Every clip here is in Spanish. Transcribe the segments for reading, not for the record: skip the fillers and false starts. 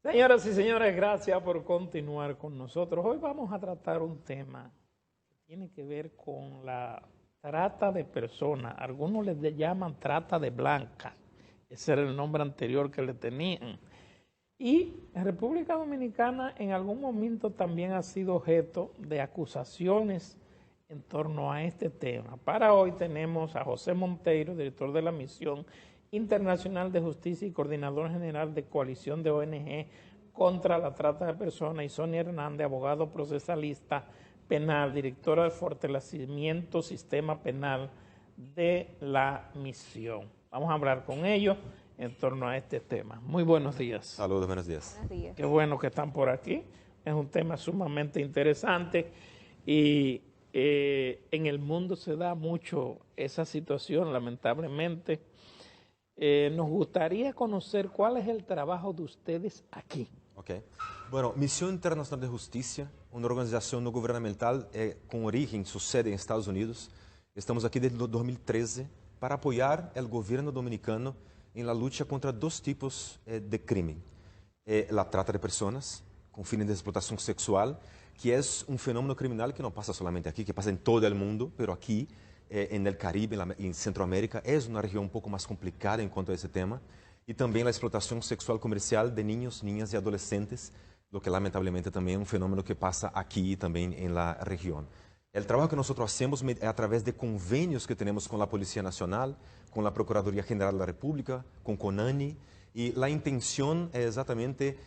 Señoras y señores, gracias por continuar con nosotros. Hoy vamos a tratar un tema que tiene que ver con la trata de personas. Algunos les llaman trata de blanca. Ese era el nombre anterior que le tenían. Y la República Dominicana en algún momento también ha sido objeto de acusaciones en torno a este tema. Para hoy tenemos a José Monteiro, director de la Misión Internacional de Justicia y coordinador general de Coalición de ONG contra la Trata de Personas, y Sonia Hernández, abogado procesalista penal, directora de Fortalecimiento Sistema Penal de la Misión. Vamos a hablar con ellos en torno a este tema. Muy buenos días. Saludos, buenos días. Buenos días. Qué bueno que están por aquí. Es un tema sumamente interesante y en el mundo se da mucho esa situación, lamentablemente. Nos gustaría conocer cuál es el trabajo de ustedes aquí. Ok. Bueno, Misión Internacional de Justicia, uma organização não governamental com origem, sua sede em Estados Unidos. Estamos aqui desde 2013 para apoiar o governo dominicano em la luta contra dois tipos de crime. A trata de pessoas, com fins de explotação sexual, que é um fenômeno criminal que não passa solamente aqui, que passa em todo o mundo, mas aqui, en el Caribe, en Centroamérica, es una región un poco más complicada en cuanto a ese tema, y también la explotación sexual comercial de niños, niñas y adolescentes, lo que lamentablemente también es un fenómeno que pasa aquí y también en la región. El trabajo que nosotros hacemos es a través de convenios que tenemos con la Policía Nacional, con la Procuraduría General de la República, con CONANI, y la intención es exactamente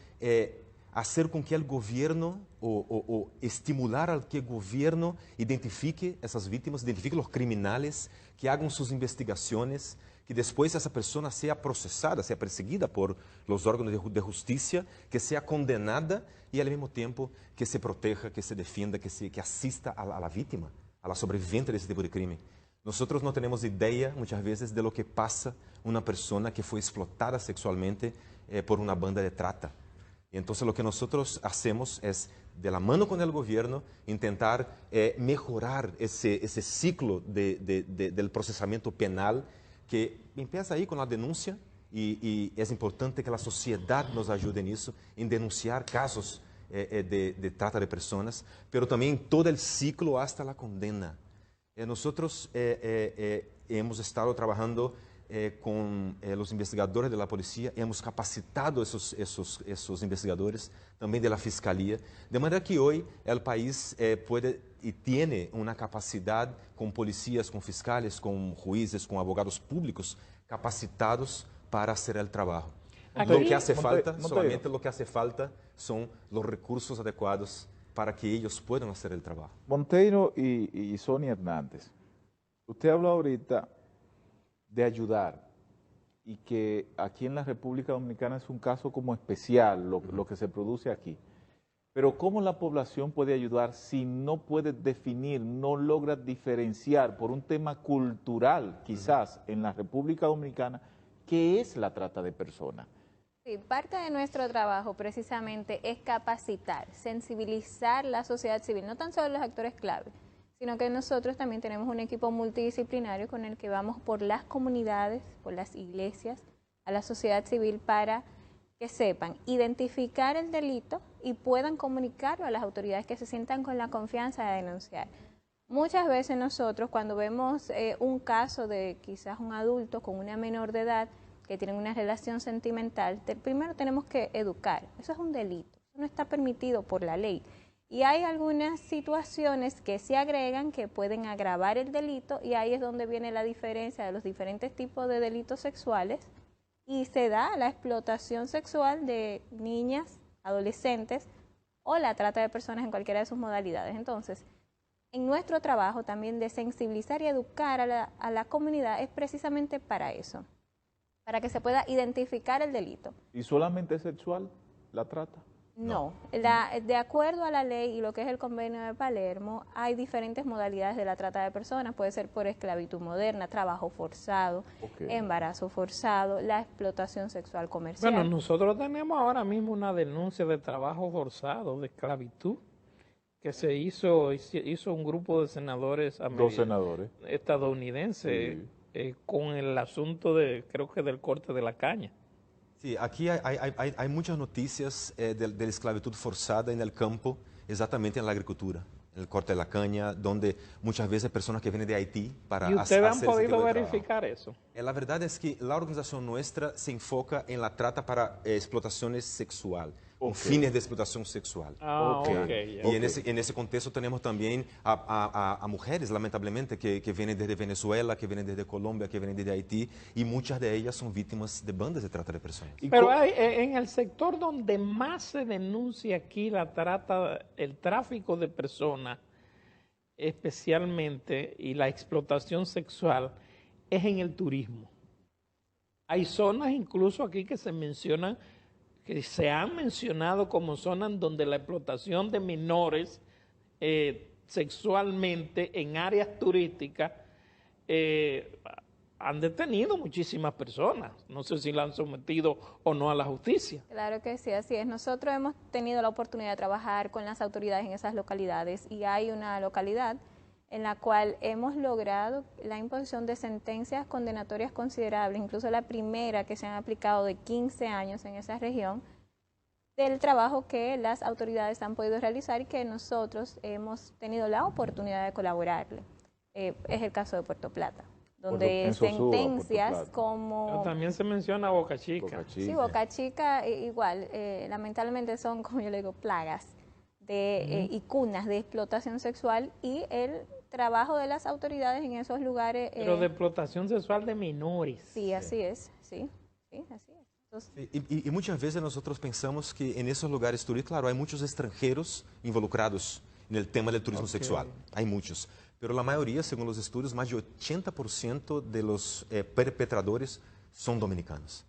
hacer com que o governo, ou estimular a que o governo identifique essas vítimas, identifique os criminais, que hagam suas investigações, que depois essa pessoa seja processada, seja perseguida por os órgãos de justiça, que seja condenada e, ao mesmo tempo, que se proteja, que se defenda, que assista a vítima, a la sobrevivente desse tipo de crime. Nós não temos ideia, muitas vezes, de lo que passa uma pessoa que foi explotada sexualmente por uma banda de trata. Y entonces lo que nosotros hacemos es, de la mano con el gobierno, intentar mejorar ese ciclo del procesamiento penal que empieza ahí con la denuncia y es importante que la sociedad nos ayude en eso, en denunciar casos de trata de personas, pero también todo el ciclo hasta la condena. Nosotros hemos estado trabajando com os investigadores da polícia, hemos capacitado esses investigadores, também da fiscalía, de maneira que hoje o país pode e tem uma capacidade com polícias, com fiscales, com juízes, com abogados públicos capacitados para fazer o trabalho. Lo que hace falta, solamente lo que hace falta são os recursos adequados para que eles possam fazer o trabalho. Monteiro y Sonia Hernández, usted habló ahorita de ayudar y que aquí en la República Dominicana es un caso como especial lo que se produce aquí. Pero ¿cómo la población puede ayudar si no puede definir, no logra diferenciar por un tema cultural quizás en la República Dominicana qué es la trata de personas? Sí, parte de nuestro trabajo precisamente es capacitar, sensibilizar la sociedad civil, no tan solo los actores clave, sino que nosotros también tenemos un equipo multidisciplinario con el que vamos por las comunidades, por las iglesias, a la sociedad civil para que sepan identificar el delito y puedan comunicarlo a las autoridades, que se sientan con la confianza de denunciar. Muchas veces nosotros cuando vemos un caso de quizás un adulto con una menor de edad que tienen una relación sentimental, primero tenemos que educar. Eso es un delito, eso no está permitido por la ley. Y hay algunas situaciones que se agregan que pueden agravar el delito, y ahí es donde viene la diferencia de los diferentes tipos de delitos sexuales, y se da la explotación sexual de niñas, adolescentes o la trata de personas en cualquiera de sus modalidades. Entonces, en nuestro trabajo también de sensibilizar y educar a la comunidad es precisamente para eso, para que se pueda identificar el delito. ¿Y solamente es sexual la trata? No, de acuerdo a la ley y lo que es el convenio de Palermo, hay diferentes modalidades de la trata de personas. Puede ser por esclavitud moderna, trabajo forzado, embarazo forzado, la explotación sexual comercial. Bueno, nosotros tenemos ahora mismo una denuncia de trabajo forzado, de esclavitud, que se hizo un grupo de senadores estadounidenses con el asunto creo que del corte de la caña. Sí, aquí hay muchas noticias de la esclavitud forzada en el campo, exactamente en la agricultura, en el corte de la caña, donde muchas veces personas que vienen de Haití para ¿Y ustedes han hacer ese tipo podido de verificar eso? La verdad es que la organización nuestra se enfoca en la trata para explotaciones sexual, con fines de explotación sexual. Ah, Ok. ok. Y Ya. en ese contexto tenemos también a mujeres, lamentablemente, que vienen desde Venezuela, que vienen desde Colombia, que vienen desde Haití, y muchas de ellas son víctimas de bandas de trata de personas. Y Pero hay, en el sector donde más se denuncia aquí la trata, el tráfico de personas, especialmente, y la explotación sexual, es en el turismo. Hay zonas incluso aquí que se mencionan, que se han mencionado como zonas donde la explotación de menores sexualmente en áreas turísticas han detenido muchísimas personas. No sé si la han sometido o no a la justicia. Claro que sí, así es. Nosotros hemos tenido la oportunidad de trabajar con las autoridades en esas localidades y hay una localidad en la cual hemos logrado la imposición de sentencias condenatorias considerables, incluso la primera que se han aplicado de 15 años en esa región, del trabajo que las autoridades han podido realizar y que nosotros hemos tenido la oportunidad de colaborarle. Es el caso de Puerto Plata, donde en Sosúa, Puerto sentencias Plata. como... Pero también se menciona Boca Chica. Boca Chica. Sí, Boca Chica igual, lamentablemente son, como yo le digo, plagas de, y cunas de explotación sexual y el trabajo de las autoridades en esos lugares. Pero de explotación sexual de menores. Sí, así es, sí, así es. Entonces, Y muchas veces nosotros pensamos que en esos lugares turísticos, claro, hay muchos extranjeros involucrados en el tema del turismo sexual, hay muchos, pero la mayoría, según los estudios, más de 80% de los perpetradores son dominicanos.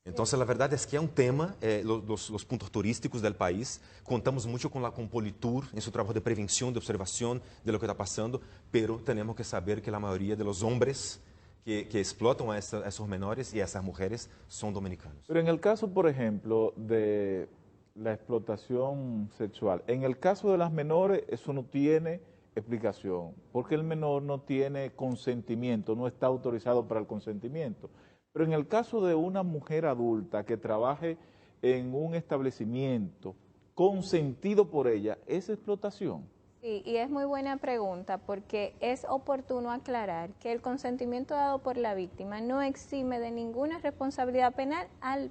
Entonces, la verdad es que hay un tema, los puntos turísticos del país, contamos mucho con la Compolitur en su trabajo de prevención, de observación de lo que está pasando, pero tenemos que saber que la mayoría de los hombres que explotan a esos menores y a esas mujeres son dominicanos. Pero en el caso, por ejemplo, de la explotación sexual, en el caso de las menores, eso no tiene explicación, porque el menor no tiene consentimiento, no está autorizado para el consentimiento. Pero en el caso de una mujer adulta que trabaje en un establecimiento consentido por ella, ¿es explotación? sí, y es muy buena pregunta porque es oportuno aclarar que el consentimiento dado por la víctima no exime de ninguna responsabilidad penal al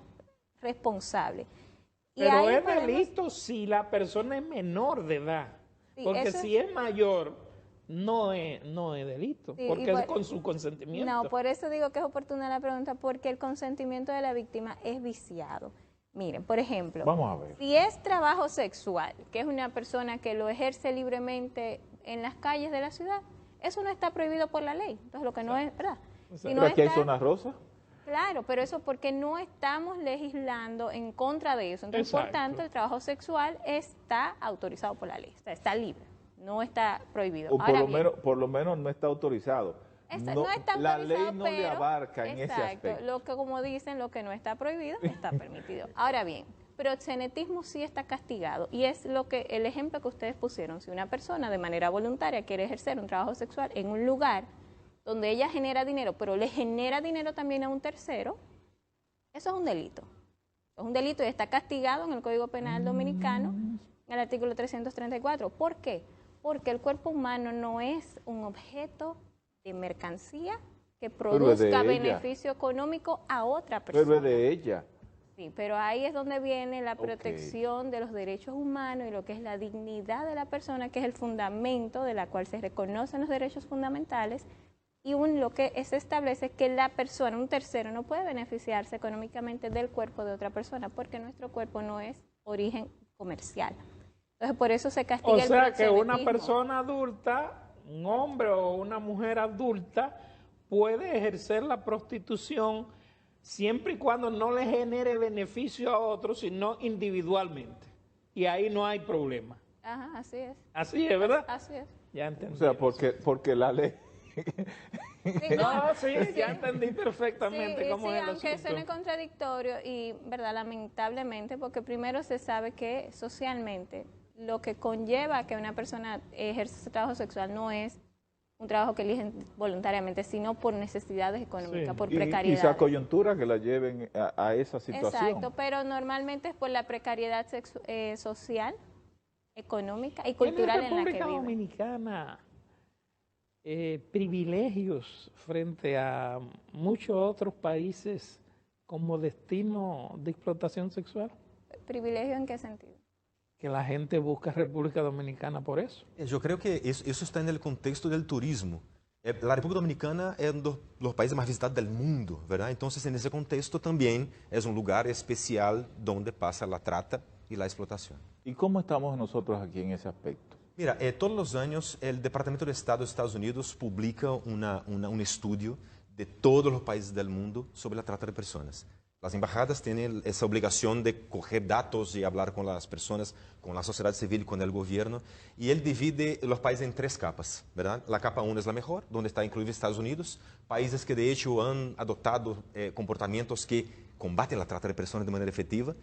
responsable. Y Pero ahí es podemos- delito si la persona es menor de edad. Sí, Porque eso si es mayor, no es delito. Sí, Porque y es con su consentimiento. No, por eso digo que es oportuna la pregunta, porque el consentimiento de la víctima es viciado. Miren, por ejemplo, Vamos a ver. si es trabajo sexual, que es una persona que lo ejerce libremente en las calles de la ciudad, eso no está prohibido por la ley. Entonces, lo que no es, ¿verdad? Si no ¿Pero aquí hay está- zonas rosas? Claro, pero eso porque no estamos legislando en contra de eso. Entonces, por Exacto. tanto, el trabajo sexual está autorizado por la ley, está libre, no está prohibido. O Ahora bien, por lo menos no está autorizado. no está la autorizado, ley no le pero- abarca en ese exacto, aspecto. lo que como dicen, lo que no está prohibido, está permitido. Ahora bien, proxenetismo sí está castigado y es lo que el ejemplo que ustedes pusieron. Si una persona de manera voluntaria quiere ejercer un trabajo sexual en un lugar donde ella genera dinero, pero le genera dinero también a un tercero, eso es un delito. Es un delito y está castigado en el Código Penal Dominicano, en el artículo 334. ¿Por qué? Porque el cuerpo humano no es un objeto de mercancía que es de produzca ella. beneficio económico a otra persona. Pero es de ella. Sí, pero ahí es donde viene la protección de los derechos humanos y lo que es la dignidad de la persona, que es el fundamento de la cual se reconocen los derechos fundamentales y lo que se establece es que la persona, un tercero, no puede beneficiarse económicamente del cuerpo de otra persona porque nuestro cuerpo no es origen comercial. Entonces, por eso se castiga O el sea que una proxenetismo. persona adulta, un hombre o una mujer adulta, puede ejercer la prostitución siempre y cuando no le genere beneficio a otros, sino individualmente. Y ahí no hay problema. Ajá, así es. Así es, ¿verdad? Así es. Ya entendí. O sea, porque la ley... Sí, No, sí, ya entendí perfectamente Sí, cómo sí, es el aunque asunto. suene contradictorio y, verdad, lamentablemente, porque primero se sabe que socialmente lo que conlleva que una persona ejerza ese trabajo sexual no es un trabajo que eligen voluntariamente, sino por necesidades económicas, Sí. por Y precariedad. quizá coyuntura que la lleven a esa situación. Exacto, pero normalmente es por la precariedad social, económica y ¿Tiene cultural en la que República viven. Dominicana privilegios frente a muchos otros países como destino de explotación sexual? ¿Privilegio en qué sentido? Que la gente busca República Dominicana por eso. Yo creo que eso está en el contexto del turismo. La República Dominicana es uno de los países más visitados del mundo, ¿verdad? Entonces, en ese contexto también es un lugar especial donde pasa la trata y la explotación. ¿Y cómo estamos nosotros aquí en ese aspecto? Mira, todos los años el Departamento de Estado de Estados Unidos publica un estudio de todos los países del mundo sobre la trata de personas. Las embajadas tienen esa obligación de coger datos y hablar con las personas, con la sociedad civil, con el gobierno. Y él divide los países en 3 capas, ¿verdad? La capa 1 es la mejor, donde está incluido Estados Unidos, países que de hecho han adoptado comportamientos que combaten la trata de personas de manera efectiva.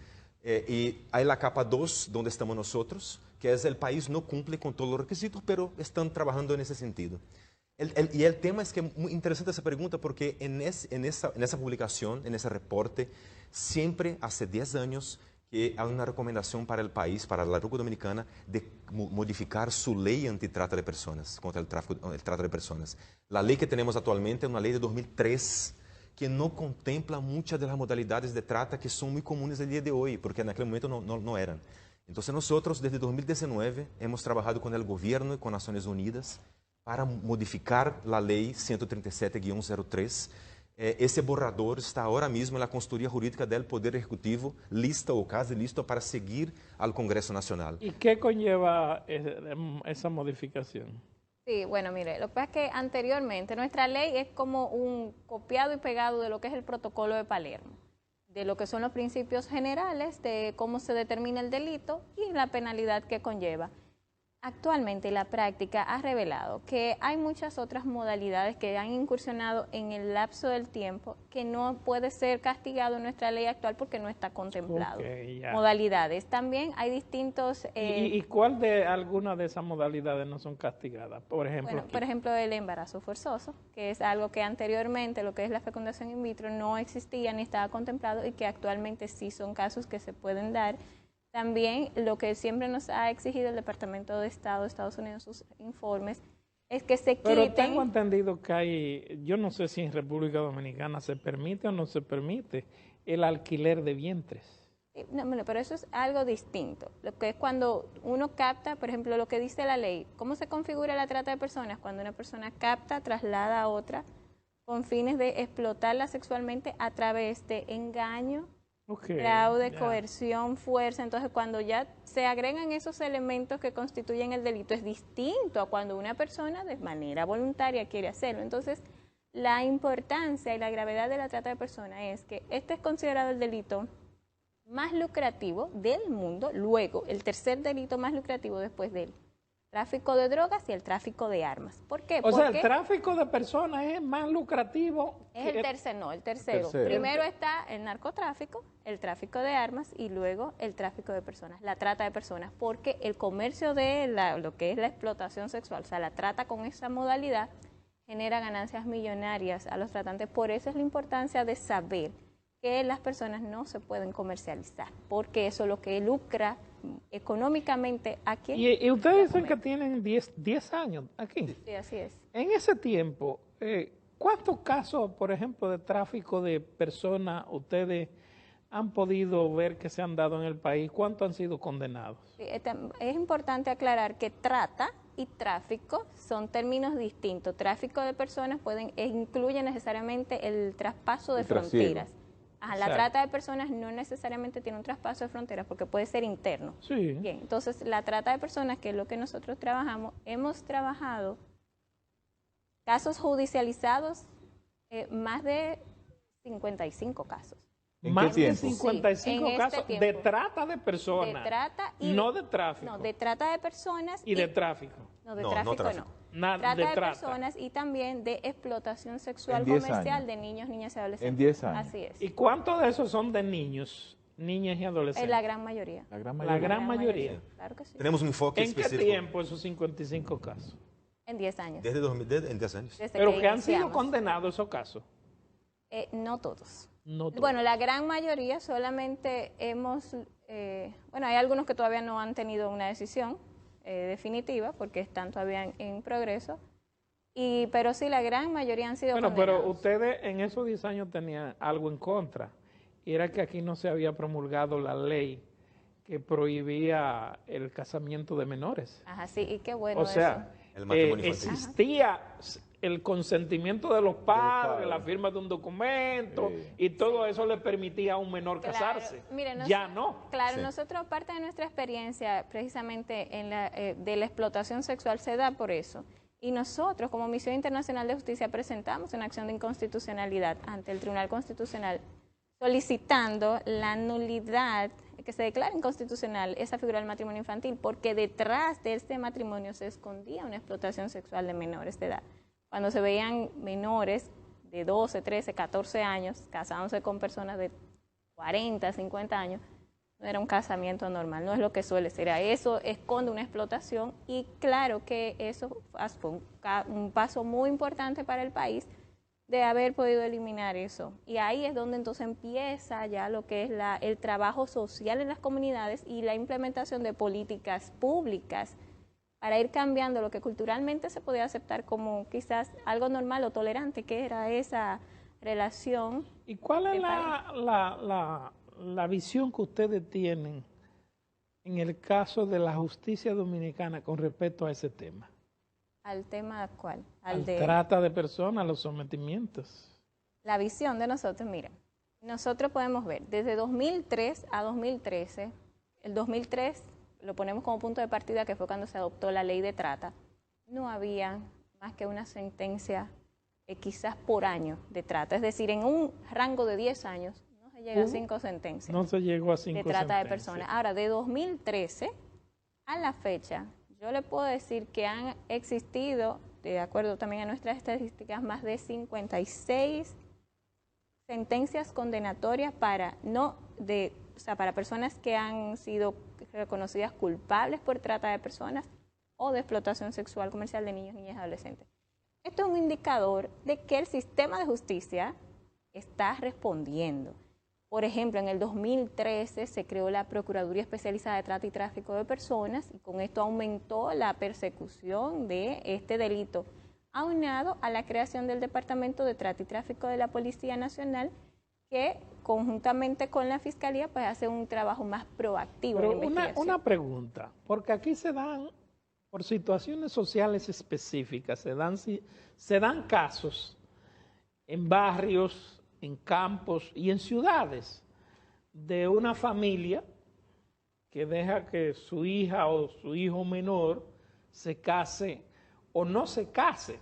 Y hay la capa 2, donde estamos nosotros, que es el país no cumple con todos los requisitos, pero están trabajando en ese sentido. Y el tema es que es muy interesante esa pregunta porque en esa publicación, en ese reporte, siempre hace 10 años que hay una recomendación para el país, para la República Dominicana, de modificar su ley antitrata de personas, contra el trata de personas. La ley que tenemos actualmente es una ley de 2003 que no contempla muchas de las modalidades de trata que son muy comunes el día de hoy, porque en aquel momento no eran. Entonces nosotros desde 2019 hemos trabajado con el gobierno y con Naciones Unidas para modificar la ley 137-03. Ese borrador está ahora mismo en la consultoría jurídica del Poder Ejecutivo, lista o casi listo para seguir al Congreso Nacional. ¿Y qué conlleva esa modificación? Sí, bueno, mire, lo que pasa es que anteriormente nuestra ley es como un copiado y pegado de lo que es el protocolo de Palermo, de lo que son los principios generales de cómo se determina el delito y la penalidad que conlleva. Actualmente la práctica ha revelado que hay muchas otras modalidades que han incursionado en el lapso del tiempo que no puede ser castigado en nuestra ley actual porque no está contemplado. Okay, ya. Modalidades. También hay distintos... ¿Y cuál de algunas de esas modalidades no son castigadas? Por ejemplo, Bueno, por ejemplo, el embarazo forzoso, que es algo que anteriormente, lo que es la fecundación in vitro, no existía ni estaba contemplado y que actualmente sí son casos que se pueden dar. También lo que siempre nos ha exigido el Departamento de Estado de Estados Unidos, sus informes, es que se quiten... Pero tengo entendido que hay, yo no sé si en República Dominicana se permite o no se permite el alquiler de vientres. No, bueno, pero eso es algo distinto. Lo que es cuando uno capta, por ejemplo, lo que dice la ley, ¿cómo se configura la trata de personas? Cuando una persona capta, traslada a otra con fines de explotarla sexualmente a través de engaño, fraude, coerción, fuerza. Entonces, cuando ya se agregan esos elementos que constituyen el delito, es distinto a cuando una persona de manera voluntaria quiere hacerlo. Entonces, la importancia y la gravedad de la trata de personas es que este es considerado el delito más lucrativo del mundo, luego el tercer delito más lucrativo después del tráfico de drogas y el tráfico de armas. ¿Por qué? O sea, Porque el tráfico de personas es más lucrativo. es el tercero. Primero está el narcotráfico, el tráfico de armas y luego el tráfico de personas, la trata de personas, porque el comercio de lo que es la explotación sexual, o sea, la trata con esa modalidad, genera ganancias millonarias a los tratantes. Por eso es la importancia de saber que las personas no se pueden comercializar, porque eso es lo que lucra económicamente a quien... Y ustedes dicen que tienen 10 años aquí. Sí, así es. En ese tiempo, ¿cuántos casos, por ejemplo, de tráfico de personas ustedes han podido ver que se han dado en el país? ¿Cuántos han sido condenados? Sí, es importante aclarar que trata y tráfico son términos distintos. Tráfico de personas incluye necesariamente el traspaso de fronteras. La trata de personas no necesariamente tiene un traspaso de fronteras porque puede ser interno. Sí. Bien, entonces la trata de personas, que es lo que nosotros trabajamos, hemos trabajado casos judicializados, más de 55 casos. ¿En Más qué de tiempo? 55 Sí, en casos este de tiempo. trata de personas. De trata y no de tráfico. No, de trata de personas y de tráfico. No, de No, tráfico no tráfico. Nada Trata de de trata. personas y también de explotación sexual En 10 comercial años. de niños, niñas y adolescentes. En 10 años. Así es. ¿Y cuántos de esos son de niños, niñas y adolescentes? La gran mayoría. La gran La mayoría. gran mayoría. Claro que sí. Tenemos un enfoque ¿En qué específico. tiempo esos 55 casos? En 10 años. En 10 años. Desde Pero que han sido iniciamos. condenados esos casos. No todos. No todos. Bueno, la gran mayoría solamente hemos, bueno, hay algunos que todavía no han tenido una decisión definitiva porque están todavía en progreso, pero sí, la gran mayoría han sido Bueno, pero condenados. ustedes en esos 10 años tenían algo en contra, y era que aquí no se había promulgado la ley que prohibía el casamiento de menores. Ajá, sí, y qué bueno O sea, El matrimonio infantil. existía el consentimiento de los padres, padres. la firma de un documento, Sí. y todo eso le permitía a un menor Claro, casarse. mire, Ya no. Claro, Sí. nosotros parte de nuestra experiencia precisamente de la explotación sexual se da por eso. Y nosotros, como Misión Internacional de Justicia, presentamos una acción de inconstitucionalidad ante el Tribunal Constitucional solicitando la nulidad, que se declare inconstitucional esa figura del matrimonio infantil, porque detrás de este matrimonio se escondía una explotación sexual de menores de edad. Cuando se veían menores de 12, 13, 14 años casándose con personas de 40, 50 años, no era un casamiento normal, no es lo que suele ser. Eso esconde una explotación y claro que eso fue un paso muy importante para el país de haber podido eliminar eso. Y ahí es donde entonces empieza ya lo que es el trabajo social en las comunidades y la implementación de políticas públicas para ir cambiando lo que culturalmente se podía aceptar como quizás algo normal o tolerante, que era esa relación. ¿Y cuál es de la visión que ustedes tienen en el caso de la justicia dominicana con respecto a ese tema? ¿Al tema cuál? Al De trata de personas, los sometimientos. la visión de nosotros. Mira, nosotros podemos ver desde 2003 a 2013, el 2003 lo ponemos como punto de partida, que fue cuando se adoptó la ley de trata, no había más que una sentencia quizás por año de trata, es decir, en un rango de 10 años no se llega a 5 sentencias No se llegó a 5 de trata de sentencias. personas. Ahora, de 2013 a la fecha, yo le puedo decir que han existido, de acuerdo también a nuestras estadísticas, más de 56 sentencias condenatorias para para personas que han sido reconocidas culpables por trata de personas o de explotación sexual comercial de niños, niñas y adolescentes. Esto es un indicador de que el sistema de justicia está respondiendo. Por ejemplo, en el 2013 se creó la Procuraduría Especializada de Trata y Tráfico de Personas y con esto aumentó la persecución de este delito, aunado a la creación del Departamento de Trata y Tráfico de la Policía Nacional, que conjuntamente con la Fiscalía pues hace un trabajo más proactivo Pero de investigación. una pregunta, porque aquí se dan, por situaciones sociales específicas, se dan casos en barrios, en campos y en ciudades de una familia que deja que su hija o su hijo menor se case o no se case,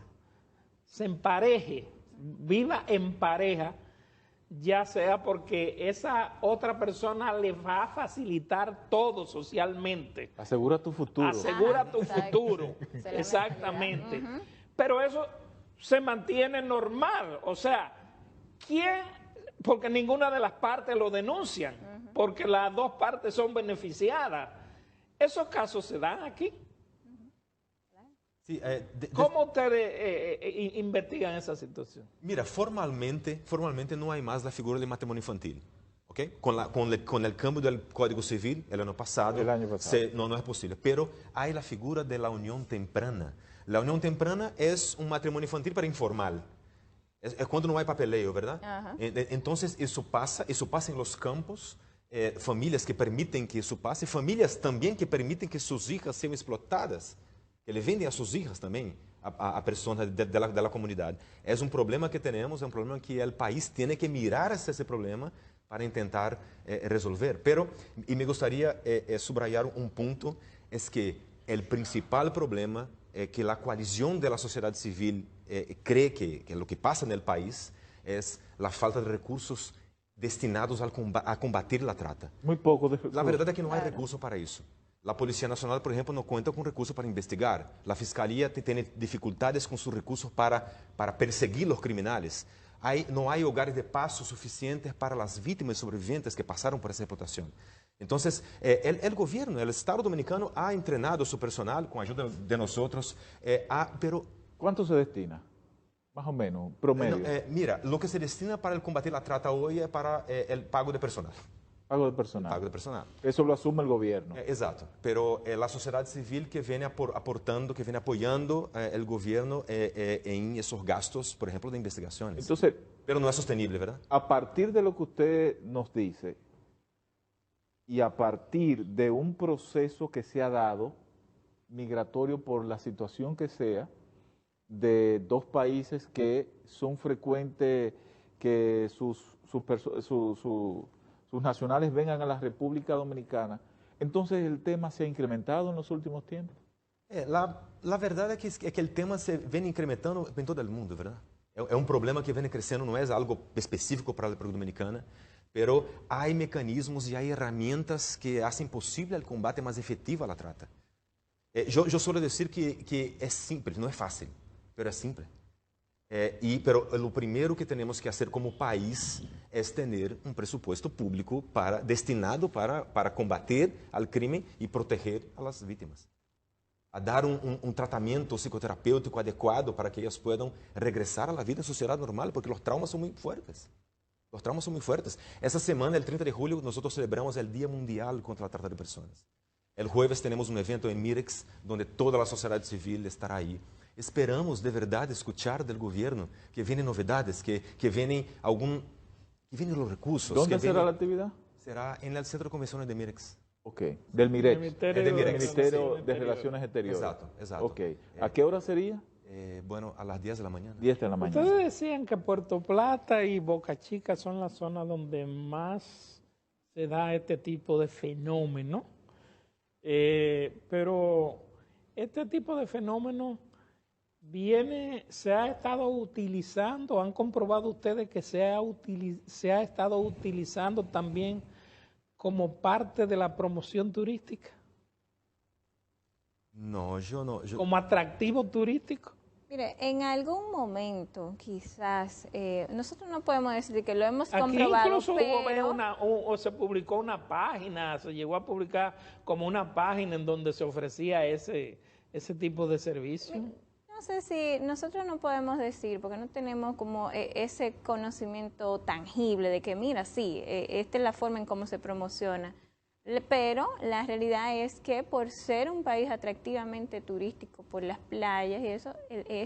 se empareje, viva en pareja, ya sea porque esa otra persona le va a facilitar todo socialmente. Asegura tu futuro. Asegura Ajá, tu exacto. futuro. Se lo Exactamente. mencionaba. Pero eso se mantiene normal. O sea, ¿quién? Porque ninguna de las partes lo denuncian, porque las dos partes son beneficiadas. Esos casos se dan aquí. Sí, ¿Cómo ustedes investigan esa situación? Mira, formalmente no hay más la figura del matrimonio infantil. ¿Ok? Con el cambio del Código Civil el año pasado, no es posible. Pero hay la figura de la unión temprana. La unión temprana es un matrimonio infantil para informal. Es cuando no hay papeleo, ¿verdad? Ajá. Entonces, eso pasa en los campos, familias que permiten que eso pase, familias también que permiten que sus hijas sean explotadas, que le venden a sus hijas también a personas de la comunidad. Es un problema que tenemos, es un problema que el país tiene que mirar hacia ese problema para intentar resolver. Pero, y me gustaría subrayar un punto, es que el principal problema que la coalición de la sociedad civil cree que lo que pasa en el país es la falta de recursos destinados a combatir la trata. Muy poco de La verdad es que no hay recursos para eso. La Policía Nacional, por ejemplo, no cuenta con recursos para investigar. La Fiscalía tiene dificultades con sus recursos para perseguir los criminales. No hay hogares de paso suficientes para las víctimas sobrevivientes que pasaron por esa explotación. Entonces, el gobierno, el Estado dominicano ha entrenado su personal con ayuda de nosotros, pero ¿Cuánto se destina? Más o menos, promedio. mira, lo que se destina para el combatir la trata hoy es para el pago de personal. Pago de personal. Pago de personal. Eso lo asume el gobierno. Exato, pero la sociedade civil que vem aportando, que vem apoiando o governo em esses gastos, por exemplo, de investigações. Entonces, Pero não é sustentável, ¿verdad? a partir de lo que usted nos dice y a partir de un proceso que se ha dado, migratorio por la situación que sea, de dos países que son frecuentes que sus nacionales vengan a la República Dominicana, entonces el tema se ha incrementado en los últimos tiempos. La verdade é que o tema se vem incrementando em todo o mundo, verdade? É um problema que vem crescendo, não é algo específico para a República Dominicana, pero há mecanismos e há ferramentas que fazem possível o combate mais efetivo à trata. Eu suelo dizer que é simples, não é fácil, pero é simples. Pero o primeiro que temos que fazer como país é ter um presupuesto público destinado para combater o crime e proteger as vítimas. A dar um tratamento psicoterapêutico adequado para que elas possam regressar à vida em sociedade normal, porque os traumas são muito fortes. Os traumas são muito fortes. Essa semana, el 30 de julio, nós celebramos o Dia Mundial contra a Trata de Pessoas. El jueves temos um evento em Mirex, onde toda a sociedade civil estará aí. Esperamos de verdade escuchar do governo que venham novidades, que venham os recursos. ¿Dónde será la actividad? Será no Centro de Convenções de Mirex. Ok, del MIREX, Del Ministerio de Relaciones Exteriores. Exato. Ok, ¿a qué hora sería? Bueno, a las 10 de la mañana. 10 de la mañana. Ustedes decían que Puerto Plata y Boca Chica son las zonas donde más se da este tipo de fenómeno, pero este tipo de fenómeno se ha estado utilizando, han comprobado ustedes que se ha estado utilizando también como parte de la promoción turística, No, yo no. como atractivo turístico. Mire, en algún momento quizás, nosotros no podemos decir que lo hemos Aquí comprobado, incluso pero o se publicó una página, se llegó a publicar como una página en donde se ofrecía ese tipo de servicio. no sé si nosotros no podemos decir, porque no tenemos como ese conocimiento tangible de que, mira, sí, esta es la forma en cómo se promociona. Pero la realidad es que por ser un país atractivamente turístico, por las playas y eso,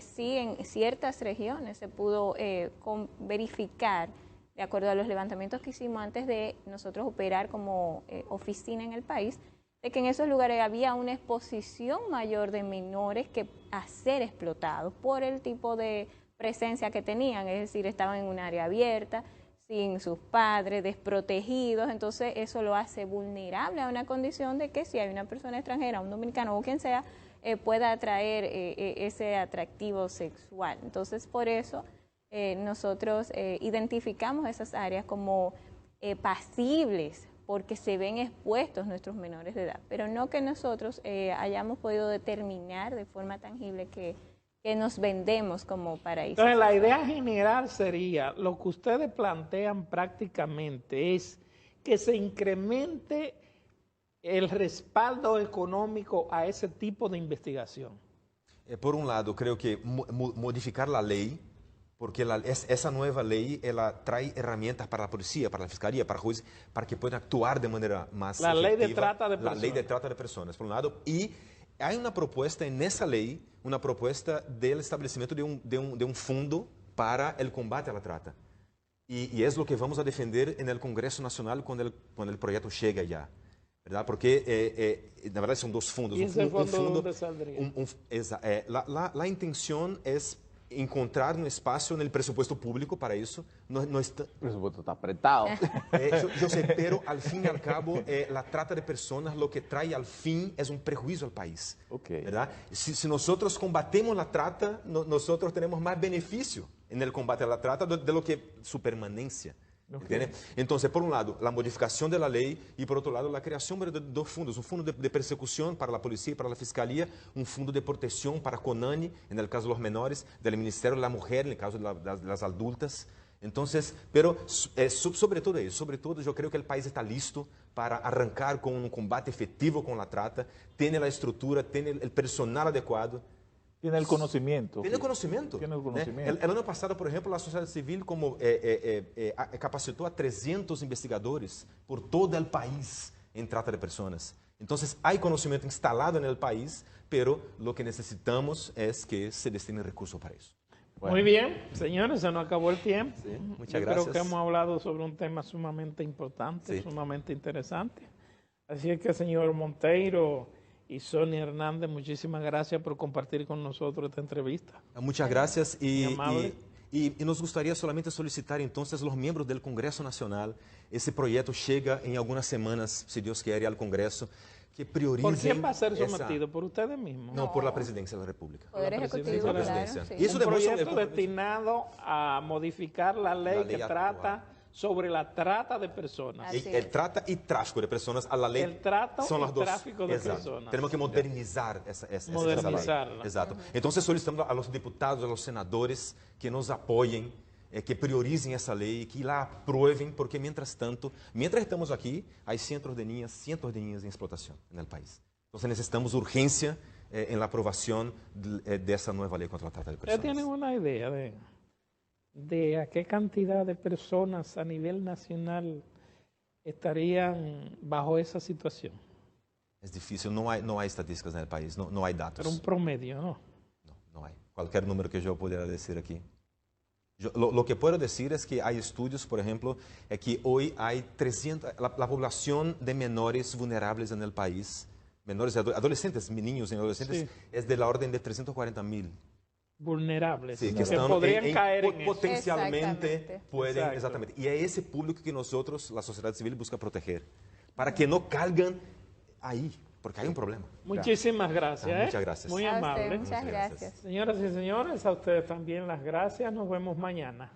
sí en ciertas regiones se pudo verificar, de acuerdo a los levantamientos que hicimos antes de nosotros operar como oficina en el país, de que en esos lugares había una exposición mayor de menores que a ser explotados por el tipo de presencia que tenían, es decir, estaban en un área abierta, sin sus padres, desprotegidos, entonces eso lo hace vulnerable a una condición de que si hay una persona extranjera, un dominicano o quien sea, pueda atraer ese atractivo sexual. Entonces, por eso nosotros identificamos esas áreas como pasibles, porque se ven expuestos nuestros menores de edad, pero no que nosotros hayamos podido determinar de forma tangible que nos vendemos como paraíso. Entonces, la idea general sería, lo que ustedes plantean prácticamente es que se incremente el respaldo económico a ese tipo de investigación. Por un lado, creo que modificar la ley, porque esa nueva ley trae herramientas para la policía, para la fiscalía, para jueces, para que puedan actuar de manera más La efectiva. ley de trata de personas. La ley de trata de personas, por un lado. Y hay una propuesta en esa ley, una propuesta del establecimiento de un fondo para el combate a la trata. Y es lo que vamos a defender en el Congreso Nacional cuando el proyecto llegue allá. ¿Verdad? Porque, na verdade, são dois fundos. E esse fundo onde saldría? La intención es encontrar un espacio en el presupuesto público para eso. El presupuesto está apretado. Yo sé, pero al fin y al cabo, la trata de personas lo que trae al fin es un prejuicio al país. Okay. ¿Verdad? Si nosotros combatemos la trata, nosotros tenemos más beneficio en el combate a la trata de lo que su permanencia. Okay. Entonces, por un lado, la modificación de la ley y por otro lado, la creación de dos fondos, un fondo de persecución para la policía y para la fiscalía, un fondo de protección para CONANI, en el caso de los menores, del Ministerio de la Mujer, en el caso de las adultas, Entonces, pero sobre todo eso, sobre todo yo creo que el país está listo para arrancar con un combate efectivo con la trata, tiene la estructura, tiene el personal adecuado. Tiene el conocimiento. Tiene el conocimiento. Tiene el conocimiento. El año pasado, por ejemplo, la sociedad civil capacitó a 300 investigadores por todo el país en trata de personas. Entonces, hay conocimiento instalado en el país, pero lo que necesitamos es que se destine recursos para eso. Muy bien, señores, se nos acabó el tiempo. Sí, muchas Yo gracias. creo que hemos hablado sobre un tema sumamente importante, Sí. sumamente interesante. Así es que, señor Monteiro y Sonia Hernández, muchísimas gracias por compartir con nosotros esta entrevista. Muchas gracias Muy amable. y nos gustaría solamente solicitar entonces a los miembros del Congreso Nacional, ese proyecto llega en algunas semanas, si Dios quiere, al Congreso, que prioricen... ¿Por quién va a ser esa- sometido? ¿Por ustedes mismos? No, por la Presidencia de la República. Poder la Ejecutivo, presidencia de la claro. presidencia. Sí. Y eso Un demuestra un proyecto compromiso. destinado a modificar la ley ley que actual. trata sobre la trata de personas. Así El trata y tráfico de personas a la ley El trato son y las dos. tráfico de Exacto. personas. Tenemos que modernizar esa Modernizarla. ley. Exacto. Entonces solicitamos a los diputados, a los senadores que nos apoyen, que prioricen esa ley, que la aprueben, porque mientras tanto, mientras estamos aquí, hay cientos de niñas en explotación en el país. Entonces necesitamos urgencia en la aprobación de esa nueva ley contra la trata de ¿Ustedes personas. tienen una idea de a qué cantidad de personas a nivel nacional estarían bajo esa situación? Es difícil, no hay estadísticas en el país, no hay datos. Pero un promedio, ¿no? No hay. Cualquier número que yo pudiera decir aquí. Lo que puedo decir es que hay estudios, por ejemplo, que hoy hay 300, la población de menores vulnerables en el país, menores, adolescentes, niños y adolescentes, Sí. es de la orden de 340,000. Vulnerables, Sí, que que están podrían caer en eso. potencialmente Exactamente. pueden, Exacto. exactamente. Y es ese público que nosotros, la sociedad civil, busca proteger, para que no caigan ahí, porque hay un problema. Muchísimas gracias. Muchas gracias. Muy A usted, amable. muchas Muchas gracias. gracias. Señoras y señores, a ustedes también las gracias. Nos vemos mañana.